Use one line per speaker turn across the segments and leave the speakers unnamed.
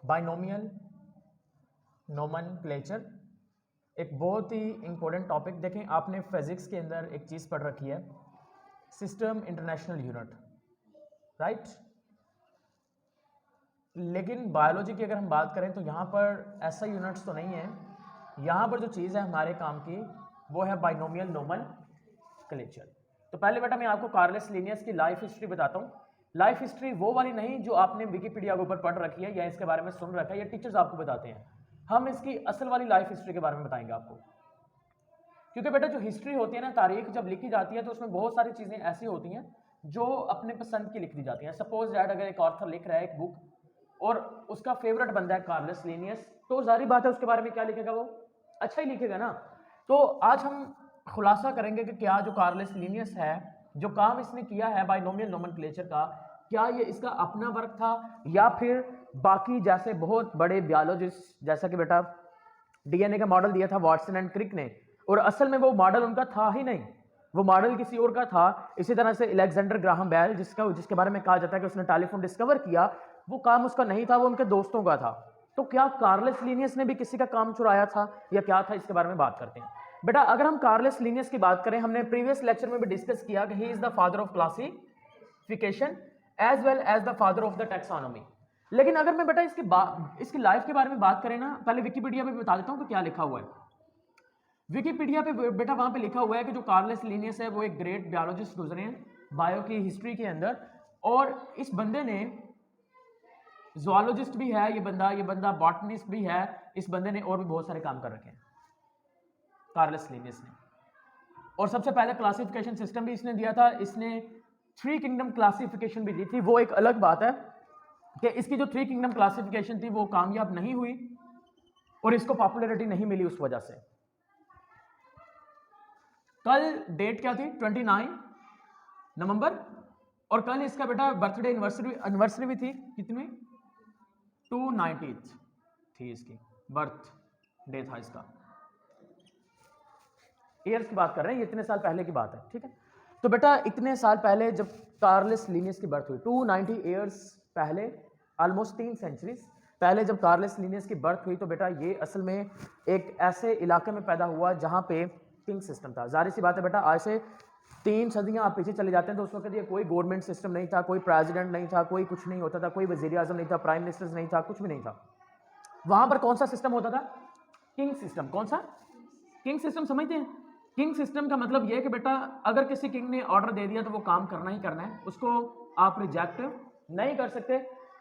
Binomial nomenclature एक बहुत ही important topic. देखें, आपने फिजिक्स के अंदर एक चीज़ पढ़ रखी है, सिस्टम इंटरनेशनल यूनिट, राइट। लेकिन बायोलॉजी की अगर हम बात करें तो यहाँ पर ऐसा यूनिट्स तो नहीं है। यहाँ पर जो चीज़ है हमारे काम की वो है बाइनोमियल नोमेनक्लेचर। तो पहले बेटा मैं आपको कार्लस लिनियस की लाइफ हिस्ट्री बताता हूँ। लाइफ हिस्ट्री वो वाली नहीं जो आपने विकिपीडिया के ऊपर पढ़ रखी है या इसके बारे में सुन रखा है या टीचर्स आपको बताते हैं। हम इसकी असल वाली लाइफ हिस्ट्री के बारे में बताएंगे आपको, क्योंकि बेटा जो हिस्ट्री होती है ना, तारीख जब लिखी जाती है तो उसमें बहुत सारी चीज़ें ऐसी होती हैं जो अपने पसंद की लिख दी जाती हैं। सपोज दैट अगर एक ऑथर लिख रहा है एक बुक और उसका फेवरेट बंदा है कार्लस लिनियस, तो जाहिर बात है उसके बारे में क्या लिखेगा, वो अच्छा ही लिखेगा ना। तो आज हम खुलासा करेंगे कि क्या जो कार्लस लिनियस है, जो काम इसने किया है बाइनोमियल नोमेनक्लेचर का, क्या ये इसका अपना वर्क था या फिर बाकी जैसे बहुत बड़े बायोलॉजिस्ट, जैसा कि बेटा डीएनए का मॉडल दिया था वाटसन एंड क्रिक ने, और असल में वो मॉडल उनका था ही नहीं, वो मॉडल किसी और का था। इसी तरह से अलेक्जेंडर ग्राहम बेल जिसके बारे में कहा जाता है कि उसने टेलीफोन डिस्कवर किया, वो काम उसका नहीं था, वो उनके दोस्तों का था। तो क्या कार्लस लिनियस ने भी किसी का काम चुराया था या क्या था, इसके बारे में बात करते हैं। बेटा अगर हम कार्लस लिनियस की बात करें, हमने प्रीवियस लेक्चर में भी डिस्कस किया कि he is the father of classification as well as the father of the taxonomy. लेकिन अगर मैं बेटा इसकी लाइफ के बारे में बात करें ना, पहले विकिपीडिया पे बता देता हूं कि क्या लिखा हुआ है। विकिपीडिया पे बेटा वहां पे लिखा हुआ है कि जो कार्लस लिनियस है वो एक ग्रेट बायोलॉजिस्ट गुजरे हैं बायो की हिस्ट्री के अंदर, और इस बंदे ने ज़ूलॉजिस्ट भी है, ये बंदा बॉटनिस्ट भी है, इस बंदे ने और भी बहुत सारे काम कर रखे हैं कार्लस लिनियस ने। और सबसे पहले क्लासिफिकेशन सिस्टम भी इसने दिया था, इसने 3 किंगडम क्लासिफिकेशन भी दी थी। वो एक अलग बात है कि इसकी जो 3 किंगडम क्लासिफिकेशन थी वो कामयाब नहीं हुई और इसको पॉपुलैरिटी नहीं मिली उस वजह से। कल डेट क्या थी, 29 नवंबर, और कल इसका बेटा बर्थडे एनिवर्सरी भी थी। कितनी, 290th थी इसकी बर्थ डे था इसका। ईयर्स की बात कर रहे हैं, ये इतने साल पहले की बात है, ठीक है। तो बेटा इतने साल पहले जब कार्लस लिनियस की बर्थ हुई, 290 ईयर्स पहले, ऑलमोस्ट 3 सेंचुरीज पहले जब कार्लस लिनियस की बर्थ हुई, तो बेटा ये असल में एक ऐसे इलाके में पैदा हुआ जहां पे किंग सिस्टम था। जाहिर सी बात है बेटा, आज से 3 सदियां आप पीछे चले जाते हैं तो उस वक्त ये कोई गवर्नमेंट सिस्टम नहीं था, कोई प्रेसिडेंट नहीं था, कोई कुछ नहीं होता था, कोई वजीर आजम नहीं था, प्राइम मिनिस्टर नहीं था, कुछ भी नहीं था। वहां पर कौन सा सिस्टम होता था, किंग सिस्टम। कौन सा किंग सिस्टम, समझते हैं? किंग सिस्टम का मतलब यह है कि बेटा अगर किसी किंग ने ऑर्डर दे दिया तो वो काम करना ही करना है, उसको आप रिजेक्ट नहीं कर सकते।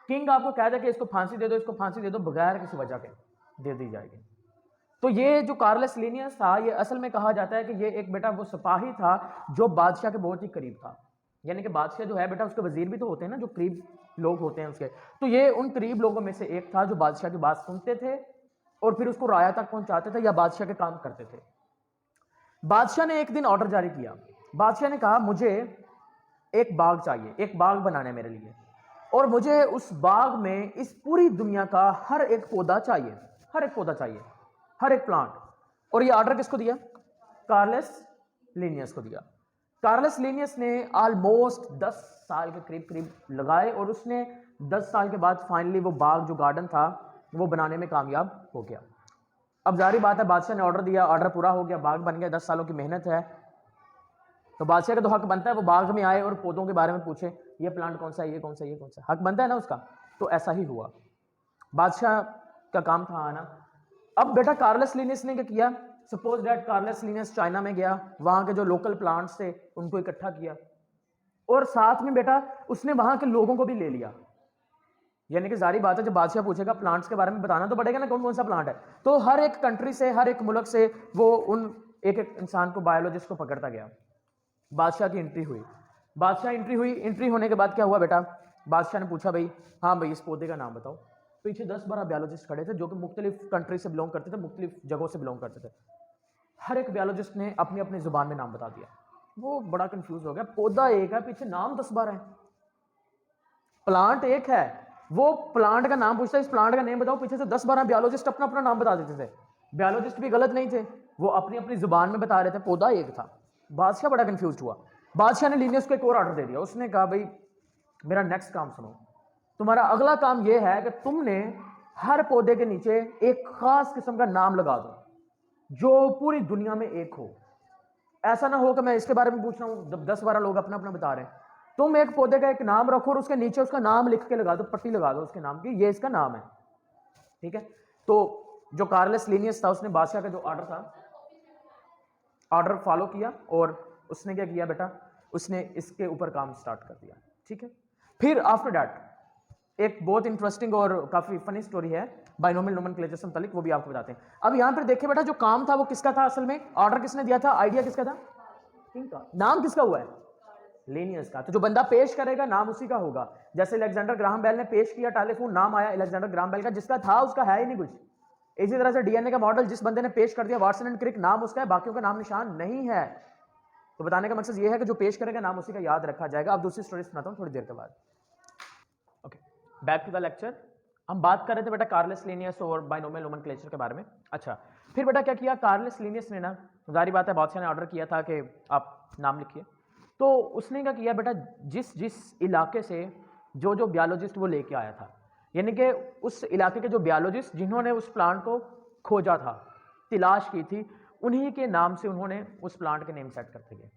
किंग आपको कह दे कि इसको फांसी दे दो, इसको फांसी दे दो, बगैर किसी वजह के दे दी जाएगी। तो ये जो कार्लस लिनियस था, ये असल में कहा जाता है कि ये एक बेटा वो सिपाही था जो बादशाह के बहुत ही करीब था। यानी कि बादशाह जो है बेटा, उसके वजीर भी तो होते हैं ना, जो करीब लोग होते हैं उसके, तो ये उन करीब लोगों में से एक था जो बादशाह की बात सुनते थे और फिर उसको राया तक पहुंचाते थे या बादशाह के काम करते थे। बादशाह ने एक दिन ऑर्डर जारी किया। बादशाह ने कहा मुझे एक बाग चाहिए, एक बाग बनाना है मेरे लिए, और मुझे उस बाग में इस पूरी दुनिया का हर एक पौधा चाहिए, हर एक पौधा चाहिए, हर एक प्लांट। और ये ऑर्डर किसको दिया, कार्लस लिनियस को दिया। कार्लस लिनियस ने ऑलमोस्ट 10 साल के करीब करीब लगाए और उसने 10 साल के बाद फाइनली वो बाग जो गार्डन था वो बनाने में कामयाब हो गया। अब जारी बात है, बादशाह ने ऑर्डर दिया, ऑर्डर पूरा हो गया, बाग बन गया, 10 सालों की मेहनत है, तो बादशाह का तो हक बनता है वो बाग में आए और पौधों के बारे में पूछे, ये प्लांट कौन सा है, ये कौन सा, ये कौन सा, हक बनता है ना उसका। तो ऐसा ही हुआ, बादशाह का काम था आना। अब बेटा कार्लस लिनियस ने क्या किया, suppose that Carolus Linnaeus China में गया, वहां के जो लोकल प्लांट्स थे उनको इकट्ठा किया और साथ में बेटा उसने वहां के लोगों को भी ले लिया। यानी कि जारी बात है, जब बादशाह पूछेगा प्लांट्स के बारे में बताना तो पड़ेगा ना, कौन कौन सा प्लांट है। तो हर एक कंट्री से, हर एक मुल्क से वो उन एक एक इंसान को, बायोलॉजिस्ट को पकड़ता गया। बादशाह की एंट्री हुई, बादशाह एंट्री हुई। एंट्री होने के बाद क्या हुआ बेटा, बादशाह ने पूछा भाई, हाँ भाई इस पौधे का नाम बताओ। पीछे 10-12 बायोलॉजिस्ट खड़े थे जो कि मुख्तलिफ कंट्री से बिलोंग करते थे, मुख्तलिफ जगहों से बिलोंग करते थे। हर एक बायोलॉजिस्ट ने अपनी अपनी जुबान में नाम बता दिया। वो बड़ा कंफ्यूज हो गया, पौधा एक है, पीछे नाम 10-12 है, प्लांट एक है, वो प्लांट का नाम पूछता है, इस प्लांट का नेम बताओ, पीछे से 10-12 बायोलॉजिस्ट अपना अपना नाम बता देते थे। बायोलॉजिस्ट भी गलत नहीं थे, वो अपनी अपनी जुबान में बता रहे थे, पौधा एक था। बादशाह बड़ा कंफ्यूज हुआ। बादशाह ने लिनियस को एक और ऑर्डर दे दिया। उसने कहा भाई मेरा नेक्स्ट काम सुनो, तुम्हारा अगला काम यह है कि तुमने हर पौधे के नीचे एक खास किस्म का नाम लगा दो जो पूरी दुनिया में एक हो। ऐसा ना हो कि मैं इसके बारे में पूछ रहा हूं, 10-12 लोग अपना अपना बता रहे हैं। तुम एक पौधे का एक नाम रखो और उसके नीचे उसका नाम लिख के लगा दो, पट्टी लगा दो उसके नाम की, ये इसका नाम है, ठीक है। तो जो कार्लस लिनियस था उसने बादशाह का जो ऑर्डर था, ऑर्डर फॉलो किया और उसने क्या किया बेटा, उसने इसके ऊपर काम स्टार्ट कर दिया, ठीक है। फिर आफ्टर दैट एक बहुत इंटरेस्टिंग और काफी फनी स्टोरी है बाइनोमियल नोमेनक्लेचर से मुतालिक, वो भी आपको बताते हैं। अब यहां पर देखिए बेटा, जो काम था वो किसका था असल में, ऑर्डर किसने दिया था, आइडिया किसका था, इनका। नाम किसका हुआ है, लेनियस का। तो जो बंदा पेश करेगा नाम उसी का होगा। जैसे अलेक्जेंडर ग्राहम बेल ने पेश किया टेलीफोन, नाम आया अलेक्जेंडर ग्राहम बेल का, जिसका था उसका है ही नहीं कुछ। इसी तरह से डीएनए का मॉडल जिस बंदे ने पेश कर दिया वाटसन एंड क्रिक, नाम उसका है, बाकियों का नाम निशान नहीं है। तो बताने का मकसद यह है कि जो पेश करेगा नाम उसी का याद रखा जाएगा। अब दूसरी स्टोरी सुनाता हूं थोड़ी देर के बाद। Okay, back to the lecture. हम बात कर रहे थे बेटा कार्लस लिनियस और बाइनोमियल नोमेनक्लेचर के बारे में। अच्छा, फिर बेटा क्या किया कार्लस लिनियस ने ना, जारी बात है बादशाह ने ऑर्डर किया था कि आप नाम लिखिए। तो उसने क्या किया बेटा, जिस जिस इलाके से जो जो बायोलॉजिस्ट वो लेके आया था, यानी कि उस इलाके के जो बायोलॉजिस्ट जिन्होंने उस प्लांट को खोजा था, तलाश की थी, उन्हीं के नाम से उन्होंने उस प्लांट के नेम सेट करते गए।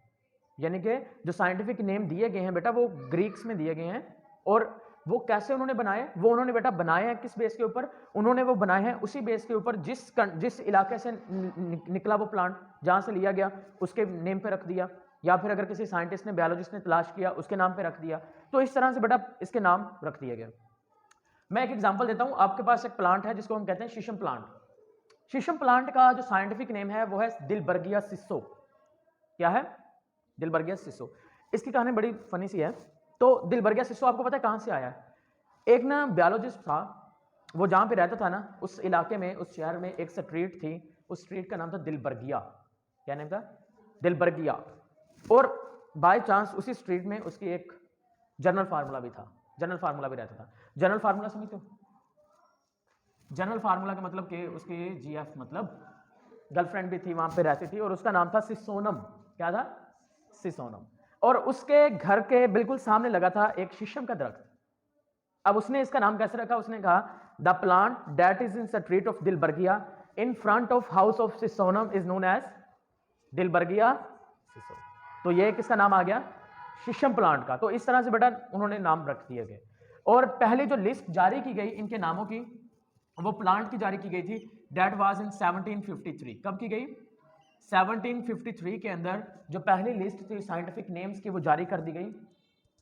यानी कि जो साइंटिफिक नेम दिए गए हैं बेटा वो ग्रीक्स में दिए गए हैं। और वो कैसे उन्होंने बनाए, वो उन्होंने बेटा बनाए हैं किस बेस के ऊपर, उन्होंने वो बनाए हैं उसी बेस के ऊपर जिस इलाके से निकला वो प्लांट, जहां से लिया गया उसके नेम पे रख दिया, या फिर अगर किसी साइंटिस्ट ने बायोलॉजिस्ट ने तलाश किया उसके नाम पे रख दिया। तो इस तरह से बेटा इसके नाम रख दिए गए। मैं एक एग्जांपल देता हूं, आपके पास एक प्लांट है जिसको हम कहते हैं शीशम प्लांट। शीशम प्लांट का जो साइंटिफिक नेम है वो है दिलबर्गिया सिसो। क्या है, दिलबर्गिया सिसो। इसकी कहानी बड़ी फनी सी है। तो दिलबर्गिया सिसो आपको पता है कहां से आया है। एक ना बायोलॉजिस्ट था, वो जहां पे रहता था ना उस इलाके में, उस शहर में एक स्ट्रीट थी, उस स्ट्रीट का नाम था दिलबर्गिया। क्या नाम था, दिलबर्गिया। और बाय चांस उसी स्ट्रीट में उसकी एक जनरल फार्मूला भी था, जनरल फार्मूला भी रहता था। जनरल फार्मूला समझते हो, जनरल फार्मूला का मतलब कि उसकी जीएफ मतलब गर्लफ्रेंड भी थी वहां पे रहती थी और उसका नाम था सिसोनम। क्या था, सिसोनम। और उसके घर के बिल्कुल सामने लगा था एक शीशम का दरख्त। अब उसने इसका नाम कैसे रखा, उसने कहा the plant that is in street of Dalbergia in front of house of सिसोनम is known as Dalbergia sissoo. तो ये किसका नाम आ गया, शीशम प्लांट का। तो इस तरह से बेटा उन्होंने नाम रख दिए गए। और पहले जो लिस्ट जारी की गई इनके नामों की, वो प्लांट की जारी की गई थी, दैट वाज इन 1753। कब की गई, 1753 के अंदर जो पहली लिस्ट थी साइंटिफिक नेम्स की वो जारी कर दी गई,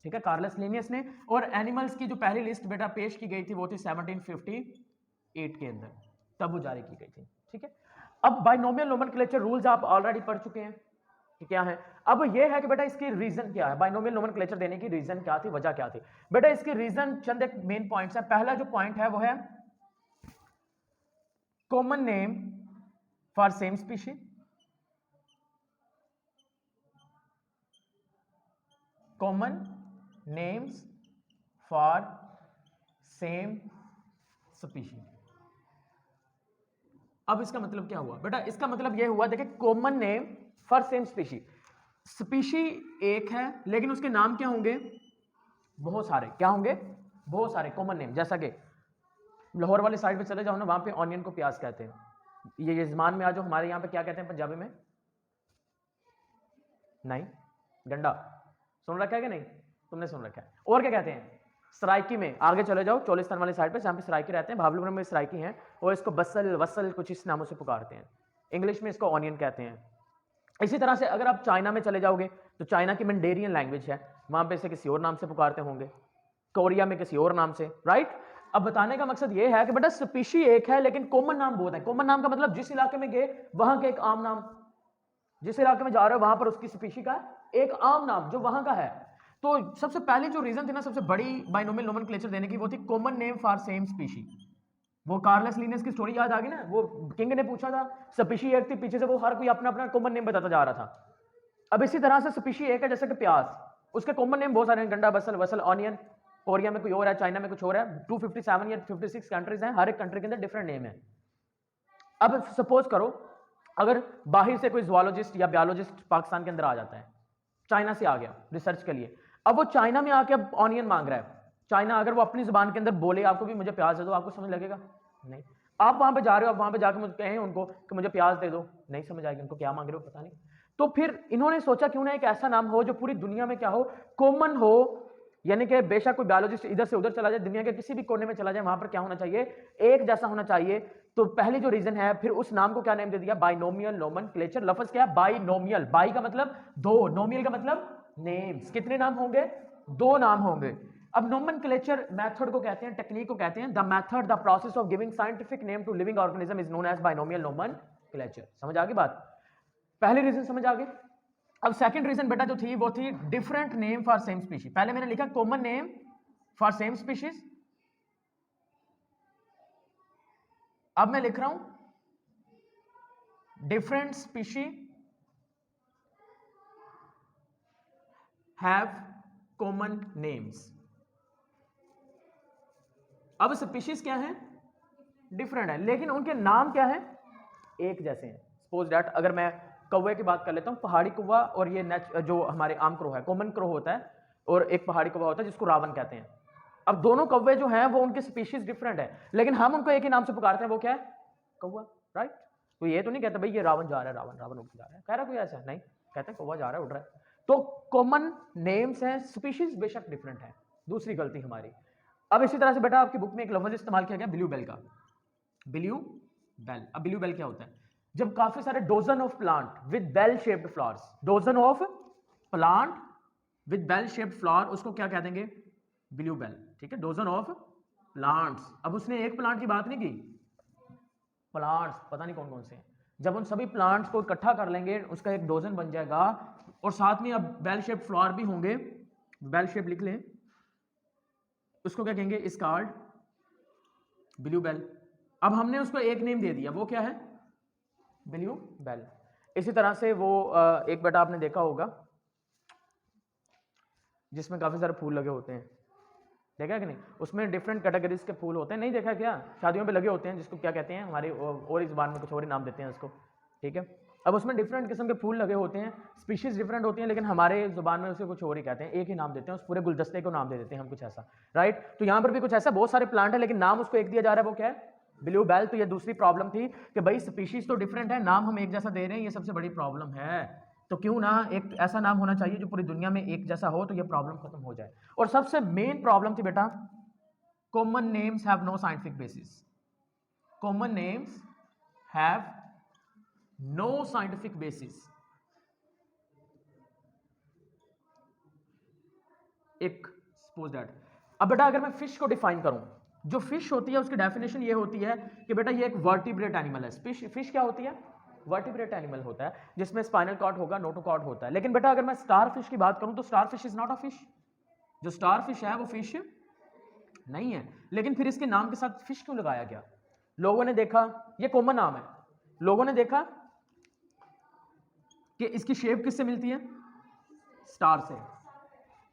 ठीक है, कार्लस लिनियस ने। और एनिमल्स की जो पहली लिस्ट बेटा पेश की गई थी वो थी 1758 के अंदर, तब वो जारी की गई थी, ठीक है। अब बाइनोमियल नोमेनक्लेचर रूल्स आप ऑलरेडी पढ़ चुके हैं कि क्या है। अब ये है कि बेटा इसकी रीजन क्या है, बाइनोमियल नोमेनक्लेचर देने की रीजन क्या थी, वजह क्या थी बेटा। इसकी रीजन चंद एक मेन पॉइंट्स है। पहला जो पॉइंट है वो है common name for same species, common names for same species. अब इसका मतलब क्या हुआ बेटा, इसका मतलब यह हुआ, देखिए common name for same species, species एक है लेकिन उसके नाम क्या होंगे, बहुत सारे। क्या होंगे, बहुत सारे कॉमन नेम। जैसा कि लाहौर वाली साइड पे चले जाओ ना, वहां पे ऑनियन को प्याज कहते हैं। ये यजमान में आ जाओ, हमारे यहाँ पे क्या कहते हैं पंजाबी में, नहीं, गंडा। सुन रखा है कि नहीं, तुमने सुन रखा है। और क्या कहते हैं, सराइकी में आगे चले जाओ, चोलिस्तान वाली साइड पे जहाँ पे सराइकी रहते हैं, भावलपुर में सराइकी हैं, और इसको बसल वसल कुछ इस नामों से पुकारते हैं। इंग्लिश में इसको ऑनियन कहते हैं। इसी तरह से अगर आप चाइना में चले जाओगे तो चाइना की मैंडेरियन लैंग्वेज है, वहां पे इसे किसी और नाम से पुकारते होंगे, कोरिया में किसी और नाम से, राइट। अब बताने का मकसद ये है कि बेटा स्पीशी एक है लेकिन कॉमन नाम बहुत है। कॉमन नाम का मतलब जिस इलाके में गए वहां के एक आम नाम, जिस इलाके में जा रहे हो वहां पर उसकी स्पीशी का एक आम नाम जो वहां का है। तो सबसे पहली जो रीजन थी ना सबसे बड़ी बाइनोमियल नोमेनक्लेचर देने की, वो थी common name for same species. वो कार्लस लिनियस की स्टोरी याद आ गई ना, वो किंग ने पूछा था, स्पीशी एक थी, पीछे से वो हर कोई अपना अपना कॉमन नेम बताता जा रहा था। अब इसी तरह से स्पीशी एक है, जैसे कि प्याज, उसके कॉमन नेम बहुत सारे हैं, गंडा, बसल, वसल, ऑनियन। कोरिया में कोई और है, चाइना में कुछ और है, 257 या 56 कंट्रीज हैं, हर एक कंट्री के अंदर डिफरेंट नेम है। अब सपोज करो अगर बाहर से कोई ज़ूलॉजिस्ट या बायोलॉजिस्ट पाकिस्तान के अंदर आ जाता है, चाइना से आ गया रिसर्च के लिए, अब वो चाइना में आके अब ऑनियन मांग रहा है, चाइना अगर वो अपनी जुबान के अंदर बोले आपको भी मुझे प्याज दे दो, आपको समझ लगेगा? नहीं। आप वहां पे जा रहे हो, आप वहां पे जाकर मुझे कहें उनको कि मुझे प्याज दे दो, नहीं समझ आएगी उनको क्या मांग रहे हो पता नहीं। तो फिर इन्होंने सोचा क्यों ना एक ऐसा नाम हो जो पूरी दुनिया में क्या हो, कॉमन हो, यानी कि बेशक कोई बायोलॉजिस्ट इधर से उधर चला जाए, दुनिया के किसी भी कोने में चला जाए, वहां पर क्या होना चाहिए, एक जैसा होना चाहिए। तो पहली जो रीजन है, फिर उस नाम को क्या नेम दे दिया, बाइनोमियल नोमेनक्लेचर। लफ्ज क्या है, बाइनोमियल, बाई का मतलब दो, नोमियल का मतलब नेम्स, कितने नाम होंगे, दो नाम होंगे। अब नोमेनक्लेचर मेथड को कहते हैं, टेक्निक को कहते हैं, the method the process of giving scientific name to living organism is known as binomial nomenclature. समझ आ गई बात? पहली रीजन समझ आ गई। अब सेकंड रीजन बेटा जो थी वो थी different name for same species. पहले मैंने लिखा common name for same species, अब मैं लिख रहा हूं different species have common names. अब स्पीशीज क्या है, डिफरेंट है, लेकिन उनके नाम क्या है, एक जैसे हैं। सपोज दैट अगर मैं कौवे की बात कर लेता हूं, पहाड़ी कौवा और ये जो हमारे आम क्रो है, कॉमन क्रो होता है, और एक पहाड़ी कौवा होता है जिसको रावण कहते हैं। अब दोनों कौवे जो हैं वो उनके स्पीशीज डिफरेंट है, लेकिन हम उनको एक ही नाम से पुकारते हैं, वो क्या है, कौवा, राइट? तो ये तो नहीं कहते भाई ये रावण जा रहा है, रावण उठ जा रहा है, कह रहा कोई ऐसा नहीं, कहते हैं कौवा जा रहा है, उड़ रहा है। तो कॉमन नेम्स हैं, स्पीशीज बेशक डिफरेंट है। दूसरी गलती हमारी। अब इसी तरह से बेटा आपकी बुक में एक लफ्ज इस्तेमाल किया गया ब्लू बेल का, ब्लू बेल। अब ब्लू बेल क्या होता है, जब काफी सारे dozen of plant with bell shaped flowers, dozen of plant with bell shaped flower, उसको क्या कह देंगे, ब्लू बेल, ठीक है, डोजन ऑफ प्लांट्स। अब उसने एक प्लांट की बात नहीं की, प्लांट्स पता नहीं कौन कौन से हैं, जब उन सभी प्लांट्स को इकट्ठा कर लेंगे उसका एक डोजन बन जाएगा, और साथ में अब बेल शेप्ड फ्लावर भी होंगे, बेल शेप लिख लें, उसको क्या कहेंगे, इस कार्ड ब्लू बेल। अब हमने उसको एक नेम दे दिया, वो क्या है, ब्लू बेल। इसी तरह से वो एक बेटा आपने देखा होगा जिसमें काफी सारे फूल लगे होते हैं, देखा है कि नहीं, उसमें डिफरेंट कैटेगरीज के फूल होते हैं, नहीं देखा क्या, शादियों पे लगे होते हैं, जिसको क्या कहते हैं हमारे और इस बार में कुछ और ही नाम देते हैं उसको, ठीक है। अब उसमें डिफरेंट किस्म के फूल लगे होते हैं, स्पीशीज डिफरेंट होती हैं, लेकिन हमारे जुबान में उसे कुछ और ही कहते हैं, एक ही नाम देते हैं, उस पूरे गुलदस्ते को नाम दे देते हैं हम कुछ ऐसा, राइट? तो यहाँ पर भी कुछ ऐसा, बहुत सारे प्लांट है लेकिन नाम उसको एक दिया जा रहा है, वो क्या है, ब्लू बेल। तो ये दूसरी प्रॉब्लम थी कि भाई स्पीशीज तो डिफरेंट है, नाम हम एक जैसा दे रहे हैं, ये सबसे बड़ी प्रॉब्लम है। तो क्यों ना एक ऐसा नाम होना चाहिए जो पूरी दुनिया में एक जैसा हो, तो ये प्रॉब्लम खत्म हो जाए। और सबसे मेन प्रॉब्लम थी बेटा, common names have no scientific basis, common names have no scientific basis. एक सपोज दैट, अब बेटा अगर मैं फिश को डिफाइन करूं, जो फिश होती है उसकी डेफिनेशन ये होती है कि बेटा ये एक वर्टिब्रेट एनिमल है। फिश क्या होती है, वर्टिब्रेट एनिमल होता है जिसमें स्पाइनल कॉर्ड होगा, नोटोकॉर्ड होता है। लेकिन बेटा अगर मैं स्टार फिश की बात करूं तो star fish is not a fish, जो स्टार फिश है वो फिश नहीं है। लेकिन फिर इसके नाम के साथ फिश क्यों लगाया गया, लोगों ने देखा, ये कॉमन नाम है, लोगों ने देखा कि इसकी शेप किससे मिलती है, स्टार से,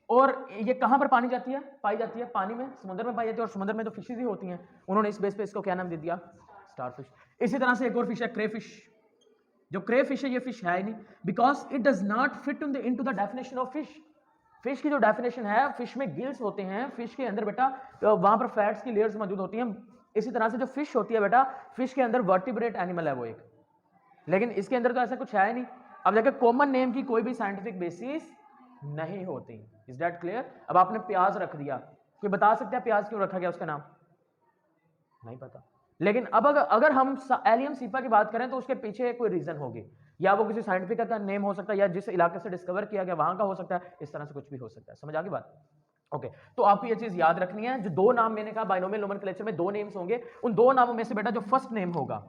और ये कहां पर पानी जाती है, पाई जाती है पानी में, समुद्र में पाई जाती है, और समुद्र में तो फिशेज ही होती हैं, उन्होंने इस बेस पे इसको क्या नाम दे दिया, स्टार फिश। इसी तरह से एक और फिश है क्रे फिश, जो क्रे फिश है ये फिश है ही नहीं, because it does not fit into the definition of fish. Fish की जो डेफिनेशन है, फिश में गिल्स होते हैं, फिश के अंदर बेटा वहां पर फैट्स की लेयर्स मौजूद होती हैं। इसी तरह से जो फिश होती है बेटा, फिश के अंदर वर्टिब्रेट एनिमल है वो एक, लेकिन इसके अंदर तो ऐसा कुछ है ही नहीं। अब देखिए कॉमन नेम की कोई भी साइंटिफिक बेसिस नहीं होती, इज दैट क्लियर? अब आपने प्याज रख दिया, कोई बता सकता है प्याज क्यों रखा गया उसका नाम, नहीं पता। लेकिन अब अगर हम एलियम सीपा की बात करें तो उसके पीछे कोई रीजन होगी, या वो किसी साइंटिफिक का नेम हो सकता है, या जिस इलाके से डिस्कवर किया गया वहां का हो सकता है, इस तरह से कुछ भी हो सकता है। समझ आ गई बात? ओके, तो आपको ये चीज याद रखनी है, जो दो नाम मैंने कहा बाइनोमियल नोमेनक्लेचर में दो नेम्स होंगे, उन दो नामों में से बेटा जो फर्स्ट नेम होगा,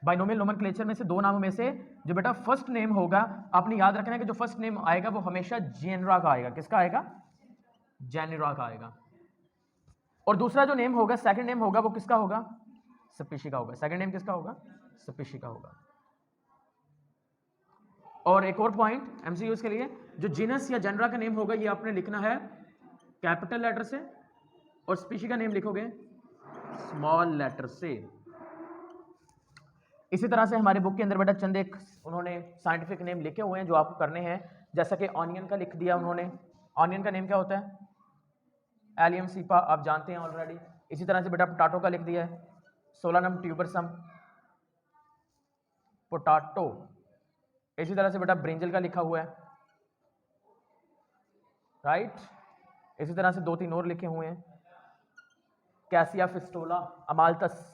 बाइनोमियल नोमेनक्लेचर में से दो नामों में से जो बेटा फर्स्ट नेम होगा, आपने याद रखना है कि जो फर्स्ट नेम आएगा वो हमेशा जेनरा का आएगा। किसका आएगा? जेनरा का आएगा। और दूसरा जो नेम होगा, सेकंड नेम होगा, वो किसका होगा? स्पीशी का होगा। सेकंड नेम किसका होगा? स्पीशी का होगा। और एक और पॉइंट एमसीक्यूज के लिए, जो जीनस या जेनरा का नेम होगा ये आपने लिखना है कैपिटल लेटर से, और स्पीशी का नेम लिखोगे स्मॉल लेटर से। इसी तरह से हमारे बुक के अंदर बेटा चंद एक उन्होंने साइंटिफिक नेम लिखे हुए हैं जो आपको करने हैं, जैसा कि ऑनियन का लिख दिया उन्होंने। ऑनियन का नेम क्या होता है? एलियम सीपा आप जानते हैं ऑलरेडी। इसी तरह से बेटा पोटाटो का लिख दिया है, सोलानम ट्यूबरसम, पोटाटो। इसी तरह से बेटा ब्रिंजल का लिखा हुआ है, राइट। इसी तरह से 2-3 और लिखे हुए हैं, कैसिया फिस्टोला, अमाल्थस,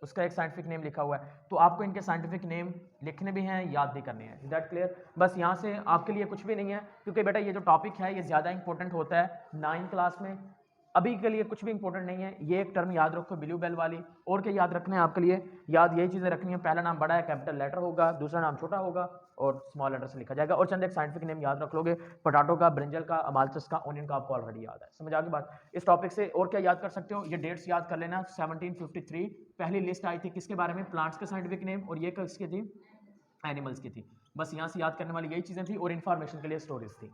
उसका एक साइंटिफिक नेम लिखा हुआ है। तो आपको इनके साइंटिफिक नेम लिखने भी हैं, याद भी करने हैं। Is that clear? बस यहाँ से आपके लिए कुछ भी नहीं है, क्योंकि बेटा ये जो टॉपिक है ये ज़्यादा इंपॉर्टेंट होता है 9th क्लास में। अभी के लिए कुछ भी इंपॉर्टेंट नहीं है। ये एक टर्म याद रखो ब्लू बेल वाली, और क्या याद रखना है आपके लिए? याद यही चीज़ें रखनी है, पहला नाम बड़ा है कैपिटल लेटर होगा, दूसरा नाम छोटा होगा और स्मॉल लेटर से लिखा जाएगा। और चंद एक साइंटिफिक नेम याद रख लोगे, पोटाटो का, ब्रिंजल का, अमाल्थस का, ओनियन का आपको ऑलरेडी याद है। समझ आ गई बात? इस टॉपिक से और क्या याद कर सकते हो? ये डेट्स याद कर लेना। 1753 पहली लिस्ट आई थी किसके बारे में? प्लांट्स के साइंटिफिक नेम, और ये किसकी थी? एनिमल्स की थी। बस यहाँ से याद करने वाली यही चीज़ें थी और इन्फॉर्मेशन के लिए स्टोरीज थी।